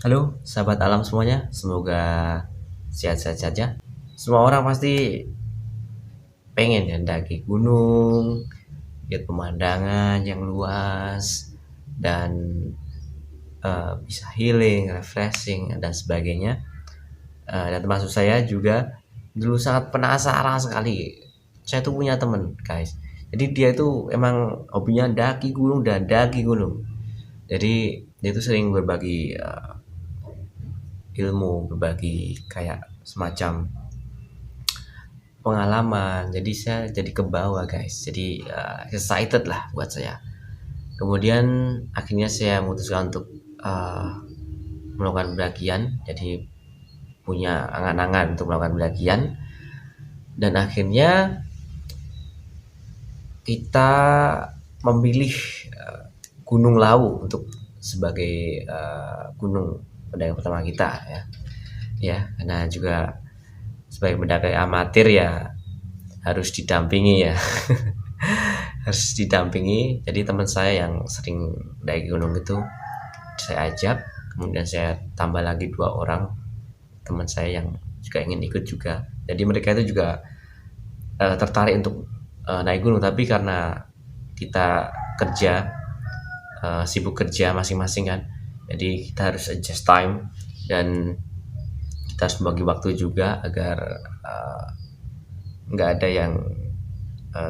Halo, sahabat alam semuanya. Semoga sehat-sehat saja. Semua orang pasti pengen ya mendaki gunung, lihat pemandangan yang luas, dan bisa healing, refreshing, dan sebagainya. Dan termasuk saya juga dulu sangat penasaran sekali. Saya tuh punya temen, guys. Jadi dia itu emang hobinya daki gunung dan daki gunung. Jadi dia itu sering berbagi ilmu, berbagi kayak semacam pengalaman. Jadi saya jadi ke bawah, guys, jadi excited lah buat saya. Kemudian akhirnya saya memutuskan untuk melakukan pendakian, jadi punya angan-angan untuk melakukan pendakian. Dan akhirnya kita memilih Gunung Lawu untuk sebagai gunung pendakian pertama kita, ya karena juga sebagai pendaki amatir ya harus didampingi ya. Harus didampingi. Jadi teman saya yang sering naik gunung itu saya ajak, kemudian saya tambah lagi 2 orang teman saya yang juga ingin ikut juga. Jadi mereka itu juga tertarik untuk naik gunung, tapi karena kita kerja, sibuk kerja masing-masing kan, jadi kita harus adjust time dan kita harus membagi waktu juga agar nggak ada yang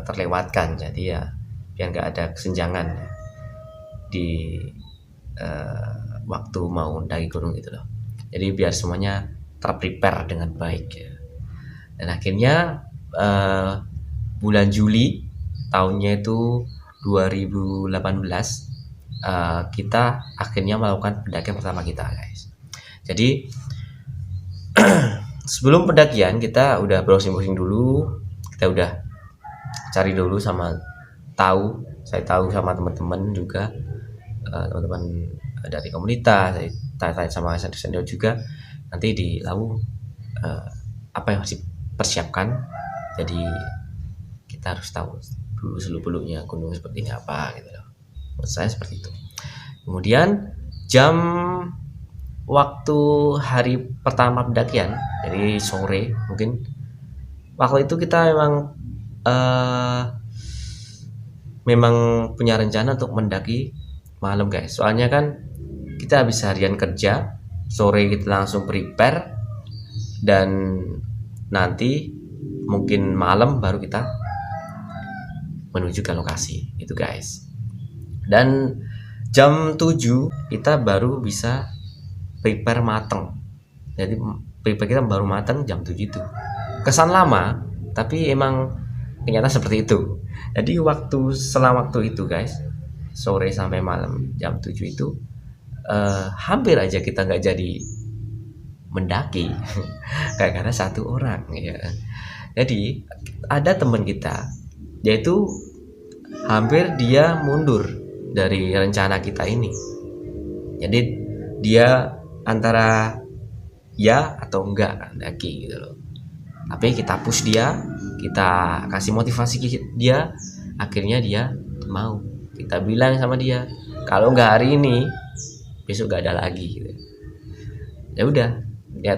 terlewatkan. Jadi ya biar nggak ada kesenjangan ya, di waktu mau mendaki gunung gitu loh. Jadi biar semuanya terprepare dengan baik ya. Dan akhirnya bulan Juli tahunnya itu 2018 kita akhirnya melakukan pendakian pertama kita, guys. Jadi sebelum pendakian kita udah browsing-browsing dulu, kita udah cari dulu saya tahu sama teman-teman juga, teman-teman dari komunitas, saya tanya-tanya sama senior juga nanti di Lawu apa yang harus dipersiapkan. Jadi kita harus tahu dulu seluk-beluknya gunung seperti ini apa gitu loh. Menurut saya seperti itu. Kemudian waktu hari pertama pendakian, jadi sore mungkin, waktu itu kita memang punya rencana untuk mendaki malam, guys. Soalnya kan kita habis harian kerja, sore kita langsung prepare, dan nanti mungkin malam baru kita menuju ke lokasi itu, guys. Dan jam 7 kita baru bisa prepare mateng. Jadi prepare kita baru mateng jam 7 itu. Kesan lama, tapi emang ternyata seperti itu. Jadi selama waktu itu, guys, sore sampai malam jam 7 itu hampir aja kita nggak jadi mendaki karena 1 orang ya. Jadi ada teman kita, yaitu hampir dia mundur dari rencana kita ini. Jadi dia antara ya atau enggak mendaki gitu loh. Tapi kita push dia, kita kasih motivasi dia, akhirnya dia mau. Kita bilang sama dia, kalau nggak hari ini besok nggak ada lagi gitu. Ya udah, dia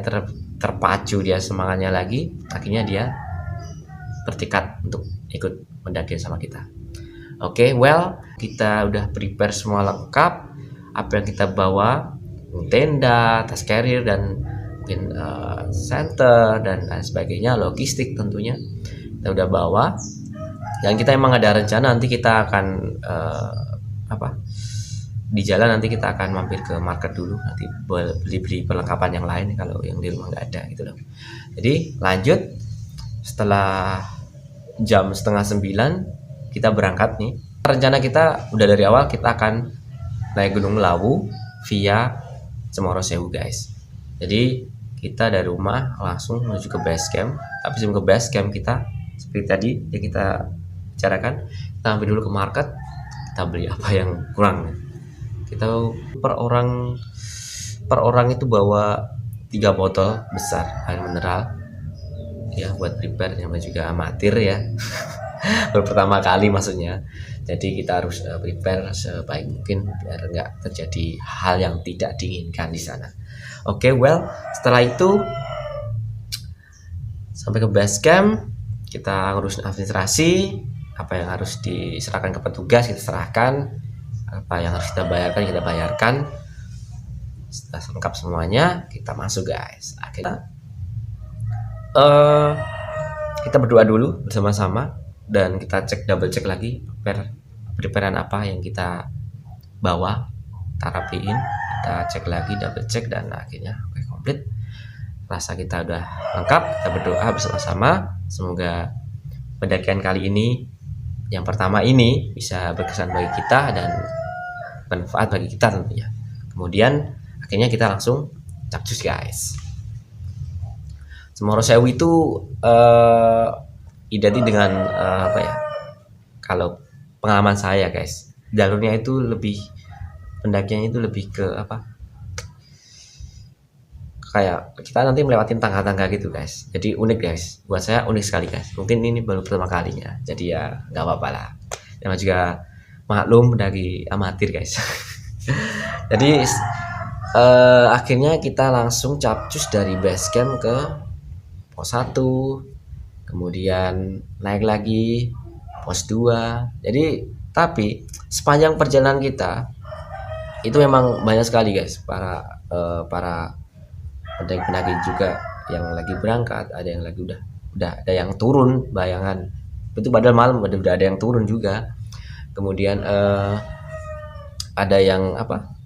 terpacu, dia semangatnya lagi, akhirnya dia bertekad untuk ikut mendaki sama kita. Oke, kita udah prepare semua lengkap, apa yang kita bawa, tenda, tas carrier, dan mungkin center dan lain sebagainya, logistik tentunya kita udah bawa. Dan kita emang ada rencana nanti kita akan di jalan nanti kita akan mampir ke market dulu, nanti beli perlengkapan yang lain kalau yang di rumah nggak ada gitu loh. Jadi lanjut, setelah jam 8:30 kita berangkat nih. Rencana kita udah dari awal, kita akan naik Gunung Lawu via Cemoro Sewu, guys. Jadi kita dari rumah langsung menuju ke base camp. Tapi sebelum ke base camp, kita seperti tadi yang kita bicarakan, kita mampir dulu ke market, kita beli apa yang kurang. Kita per orang itu bawa 3 botol besar air mineral ya, buat prepare, yang juga amatir ya. baru pertama kali maksudnya. Jadi kita harus prepare sebaik mungkin biar nggak terjadi hal yang tidak diinginkan di sana. Oke, well, setelah itu sampai ke base camp, kita ngurus administrasi, apa yang harus diserahkan ke petugas kita serahkan, apa yang harus kita bayarkan. Setelah lengkap semuanya, kita masuk guys. Akhirnya kita berdoa dulu bersama-sama dan kita double cek lagi preparean apa yang kita bawa, kita rapiin, kita cek lagi, double cek, dan akhirnya oke, komplit. Rasa kita udah lengkap, kita berdoa bersama-sama semoga pendakian kali ini yang pertama ini bisa berkesan bagi kita dan bermanfaat bagi kita tentunya. Kemudian akhirnya kita langsung capcus guys. Semoro Sewu itu identik dengan apa ya, kalau pengalaman saya guys, jalurnya itu lebih, pendakiannya itu lebih ke apa, kayak kita nanti melewatin tangga-tangga gitu guys. Jadi unik guys, buat saya unik sekali guys. Mungkin ini baru pertama kalinya, jadi ya nggak apa-apa lah. Dan juga maklum dari amatir guys. Jadi akhirnya kita langsung capcus dari base camp ke pos 1, kemudian naik lagi pos 2. Jadi tapi sepanjang perjalanan kita itu memang banyak sekali guys para pendaki juga yang lagi berangkat, ada yang lagi udah ada yang turun, bayangan itu padahal malam udah ada yang turun juga. Kemudian ada yang apa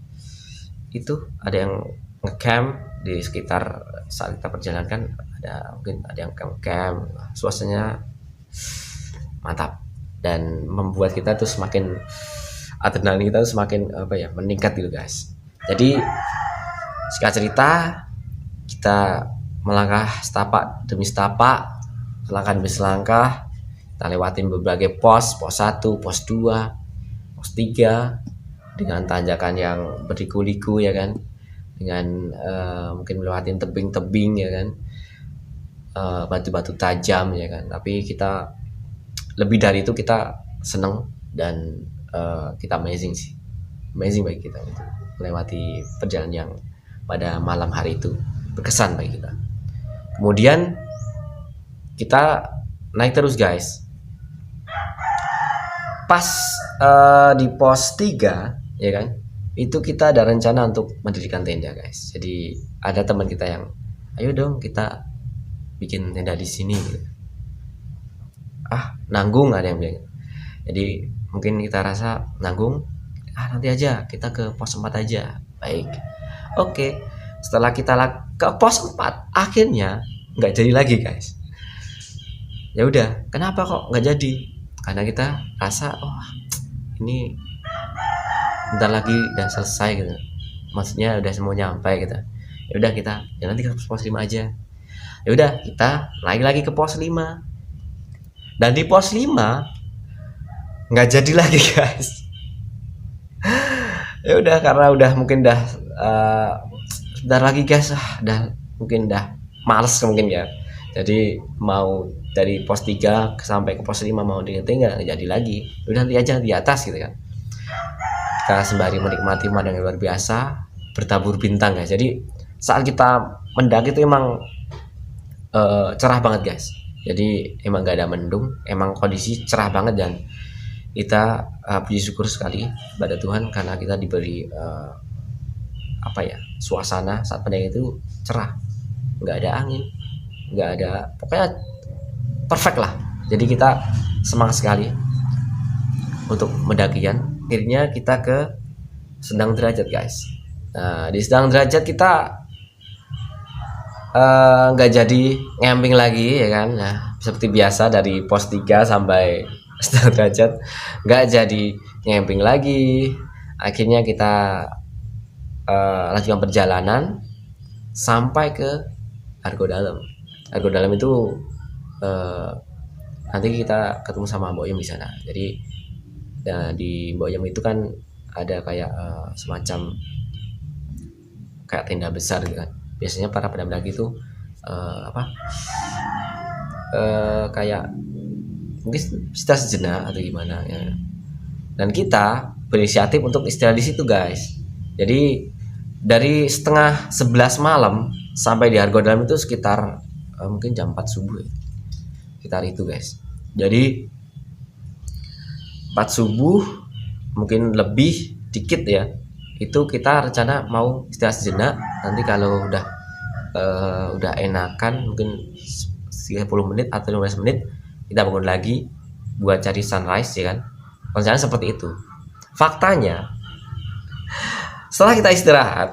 itu, ada yang ngecamp di sekitar saat kita perjalanan kan, mungkin ada yang camp, suasananya mantap dan membuat kita tuh semakin adrenalin kita tuh semakin apa ya, meningkat gitu guys. Jadi singkat cerita, kita melangkah setapak demi setapak, selangkah demi selangkah, kita lewatin berbagai pos 1, pos 2, pos 3 dengan tanjakan yang berliku-liku ya kan, dengan mungkin melewatin tebing-tebing ya kan, batu-batu tajam ya kan. Tapi kita lebih dari itu, kita seneng dan kita amazing bagi kita itu melewati perjalanan yang pada malam hari itu berkesan bagi kita. Kemudian kita naik terus guys. Pas di pos 3 ya kan, itu kita ada rencana untuk mendirikan tenda guys. Jadi ada teman kita yang, ayo dong kita bikin tenda di sini gitu. Nanggung, ada yang bilang. Jadi mungkin kita rasa nanggung, nanti aja kita ke pos 4 aja. Baik, oke. Setelah kita ke pos 4, akhirnya nggak jadi lagi guys. Ya udah, kenapa kok nggak jadi? Karena kita rasa ini bentar lagi udah selesai gitu, maksudnya udah semua nyampe gitu. Ya udah kita nanti ke pos 5 aja. Ya udah, kita naik lagi ke pos 5, dan di pos 5 nggak jadi lagi guys. Ya udah, karena udah mungkin dah sebentar lagi guys, mungkin dah males mungkin ya. Jadi mau dari pos 3 sampai ke pos 5 mau diingetin nggak jadi lagi. Udah nanti aja di atas gitu kan. Kita sembari menikmati pemandangan luar biasa, bertabur bintang guys. Jadi saat kita mendaki itu emang cerah banget guys. Jadi emang nggak ada mendung, emang kondisi cerah banget, dan kita puji syukur sekali pada Tuhan karena kita diberi apa ya, suasana saat pendaki itu cerah, nggak ada angin, nggak ada, pokoknya perfect lah. Jadi kita semangat sekali untuk mendakian. Akhirnya kita ke Sendang Derajat guys. Nah di Sendang Derajat kita nggak jadi ngamping lagi ya kan. Nah seperti biasa dari pos 3 sampai Sendang Derajat nggak jadi ngamping lagi. Akhirnya kita lanjutkan perjalanan sampai ke Argo Dalam. Argo Dalam itu nanti kita ketemu sama Mbok Yem di sana. Jadi di Mbok Yem itu kan ada kayak semacam kayak tenda besar gitu kan. Biasanya para pendaki itu kayak mungkin istirahat sejenak atau gimana ya. Dan kita berinisiatif untuk istirahat di situ guys. Jadi dari setengah 11 malam sampai di Argo Dalam itu sekitar mungkin jam 4 subuh ya. Sekitar itu guys. Jadi 4 subuh mungkin lebih dikit ya, itu kita rencana mau istirahat sejenak. Nanti kalau udah enakan mungkin 30 menit atau 15 menit kita bangun lagi buat cari sunrise ya kan. Rencana seperti itu. Faktanya setelah kita istirahat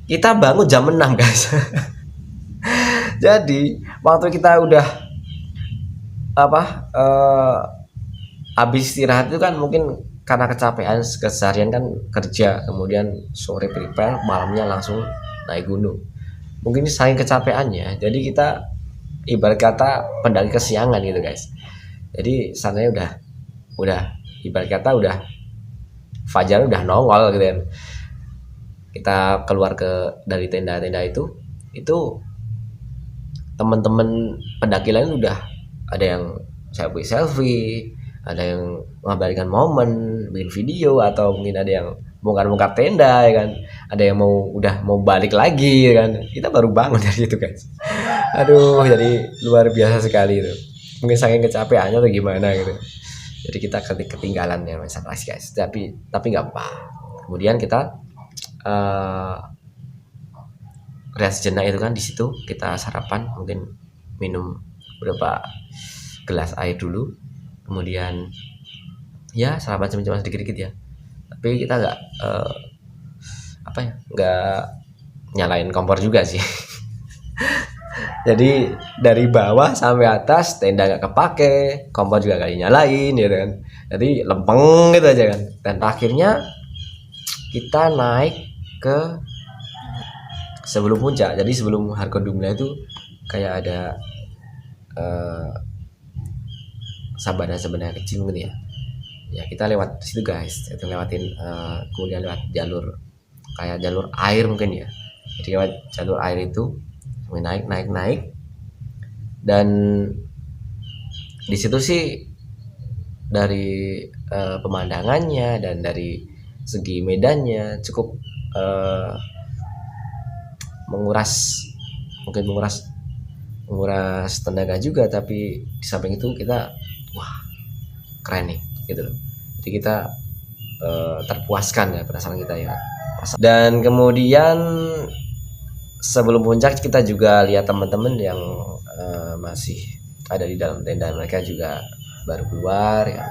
kita bangun jam 6 guys. Jadi waktu kita udah habis istirahat itu kan mungkin karena kecapean keseharian kan kerja, kemudian sore prepare, malamnya langsung naik gunung. Mungkin saking kecapeannya, jadi kita ibarat kata pendaki kesiangan gitu guys. Jadi sananya udah ibarat kata udah fajar udah nongol gitu kan. Kita keluar dari tenda-tenda itu teman-teman pendaki lain udah ada yang selfie, ada yang mengabadikan momen, bikin video, atau mungkin ada yang bongkar-bongkar tenda ya kan, ada yang udah mau balik lagi ya kan. Kita baru bangun dari itu guys. Aduh, jadi luar biasa sekali itu. Mungkin saking kecapeannya atau gimana gitu. Jadi kita ketinggalan ya sunrise guys. Tapi nggak apa. Kemudian kita rehat sejenak itu kan, di situ kita sarapan, mungkin minum beberapa gelas air dulu, kemudian ya sarapan cuma sedikit-sedikit ya, tapi kita nggak nyalain kompor juga sih. Jadi dari bawah sampai atas tenda nggak kepake, kompor juga nggak dinyalain gitu kan, jadi lempeng gitu aja kan. Dan akhirnya kita naik ke sebelum puncak. Jadi sebelum Hargodumla itu kayak ada sabana kecil mungkin ya, kita lewat situ guys. Itu lewatin kemudian lewat jalur air mungkin ya. Jadi lewat jalur air itu naik, dan di situ sih dari pemandangannya dan dari segi medannya cukup menguras tenaga juga, tapi di samping itu kita keren nih gitu loh. Jadi kita terpuaskan ya penasaran kita ya. Dan kemudian sebelum puncak kita juga lihat teman-teman yang masih ada di dalam tenda, mereka juga baru keluar ya.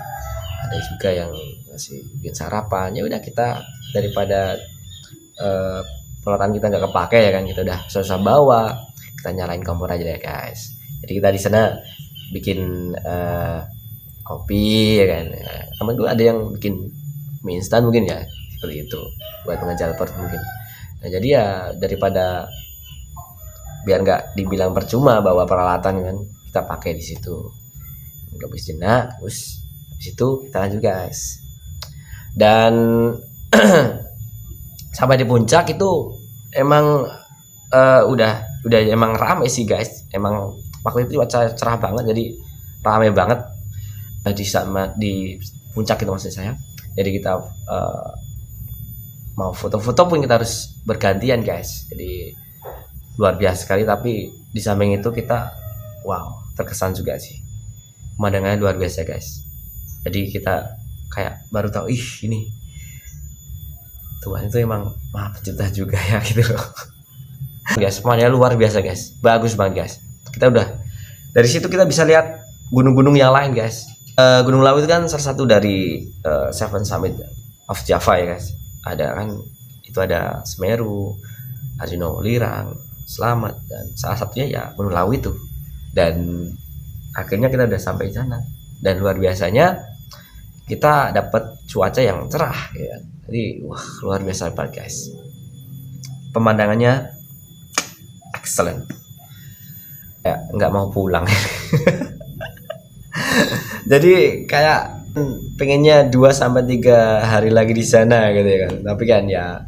Ada juga yang masih bikin sarapan. Ya udah, kita daripada peralatan kita nggak kepake ya kan, kita udah susah bawa, kita nyalain kompor aja deh guys. Jadi kita di sana bikin kopi ya kan. Temen gue ada yang bikin mie instan mungkin ya, seperti itu buat mengejar perut mungkin. Nah jadi ya daripada biar nggak dibilang percuma bawa peralatan kan, kita pakai di situ. Habis jenak, terus di situ kita lanjut guys. Dan sampai di puncak itu emang udah emang rame sih guys. Emang waktu itu cuaca cerah banget, jadi rame banget di puncak itu maksud saya. Jadi kita mau foto-foto pun kita harus bergantian guys. Jadi luar biasa sekali. Tapi di samping itu kita terkesan juga sih, pemandangannya luar biasa guys. Jadi kita kayak baru tahu, ini Tuhan itu emang maha pencipta juga ya gitu loh. Guys, semuanya luar biasa guys, bagus banget guys. Kita udah dari situ kita bisa lihat gunung-gunung yang lain guys. Gunung Lawu itu kan salah satu dari Seven Summit of Java ya guys. Ada kan, itu ada Semeru, Arjuna Lirang, Selamat, dan salah satunya ya Gunung Lawu itu. Dan akhirnya kita udah sampai di sana, dan luar biasanya kita dapat cuaca yang cerah ya. Jadi luar biasa banget guys, pemandangannya excellent ya, nggak mau pulang. Jadi kayak pengennya 2-3 hari lagi di sana gitu ya kan. Tapi kan ya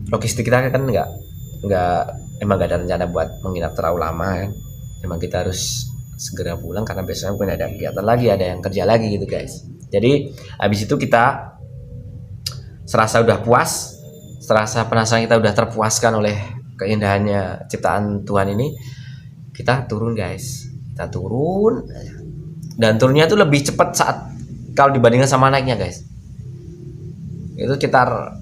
logistik kita kan emang nggak ada rencana buat menginap terlalu lama kan. Emang kita harus segera pulang karena besoknya mungkin ada kegiatan lagi, ada yang kerja lagi gitu guys. Jadi habis itu kita serasa udah puas, serasa penasaran kita udah terpuaskan oleh keindahannya ciptaan Tuhan ini, kita turun guys. Kita turun dan turunnya itu lebih cepat saat kalau dibandingkan sama naiknya guys. Itu sekitar,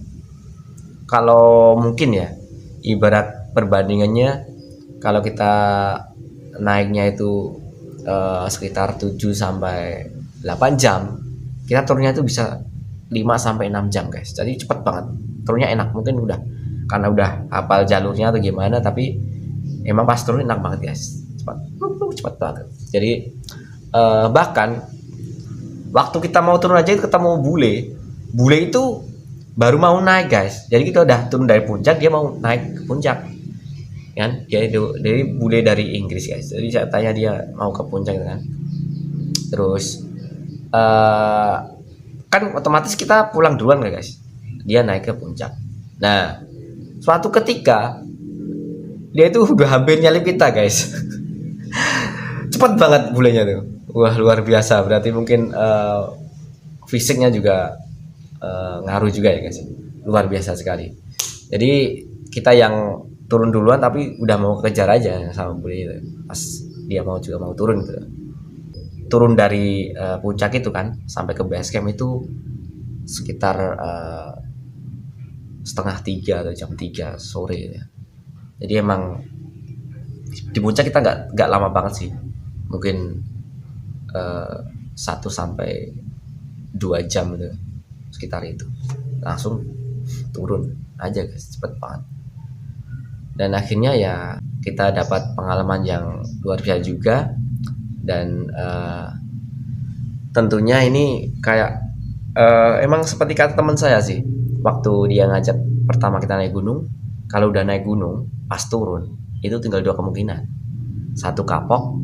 kalau mungkin ya, ibarat perbandingannya kalau kita naiknya itu sekitar 7 sampai 8 jam, kita turunnya itu bisa 5 sampai 6 jam guys. Jadi cepet banget. Turunnya enak, mungkin udah karena udah hafal jalurnya atau gimana, tapi emang pas turun enak banget guys. Cepat banget. Jadi bahkan waktu kita mau turun aja ketemu bule itu baru mau naik guys. Jadi kita udah turun dari puncak, dia mau naik ke puncak kan. Jadi bule dari Inggris guys. Jadi saya tanya dia mau ke puncak kan. Terus kan otomatis kita pulang duluan kan guys. Dia naik ke puncak. Nah, suatu ketika dia itu udah hampir nyalip kita guys. Cepet banget bulenya tuh. Wah, luar biasa. Berarti mungkin fisiknya juga ngaruh juga ya guys. Luar biasa sekali. Jadi kita yang turun duluan tapi udah mau kejar aja sama bule itu. Pas dia juga mau turun gitu. Turun dari puncak itu kan sampai ke base camp itu sekitar 2:30 atau jam 3 sore ya. Jadi emang di puncak kita nggak lama banget sih, mungkin 1 sampai 2 jam gitu, sekitar itu. Langsung turun aja guys, cepet banget. Dan akhirnya ya kita dapat pengalaman yang luar biasa juga. Dan tentunya ini kayak emang seperti kata teman saya sih, waktu dia ngajak pertama kita naik gunung, kalau udah naik gunung pas turun itu tinggal 2 kemungkinan, satu kapok,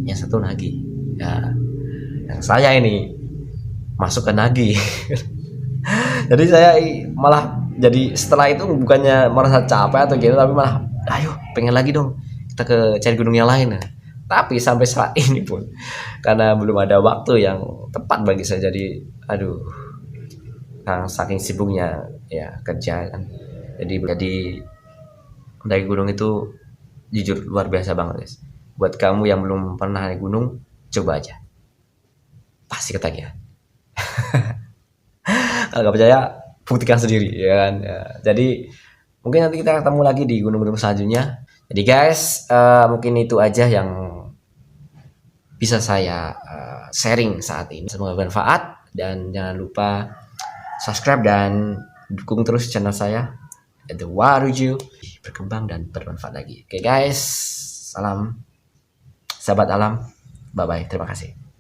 yang satu nagih. Ya, yang saya ini masuk ke nagih. Jadi saya malah jadi setelah itu bukannya merasa capek atau gitu, tapi malah ayo pengen lagi dong kita ke cari gunung yang lain. Tapi sampai saat ini pun karena belum ada waktu yang tepat bagi saya, jadi aduh, saking sibuknya ya kerja kan, jadi naik gunung itu jujur luar biasa banget guys. Buat kamu yang belum pernah naik gunung, coba aja, pasti ketagihan. Kalau nggak percaya buktikan sendiri ya kan ya. Jadi mungkin nanti kita ketemu lagi di gunung-gunung selanjutnya. Jadi guys, mungkin itu aja yang bisa saya sharing saat ini. Semoga bermanfaat dan jangan lupa subscribe dan dukung terus channel saya, The Waruju, berkembang dan bermanfaat lagi. Oke guys, salam sahabat alam, bye bye, terima kasih.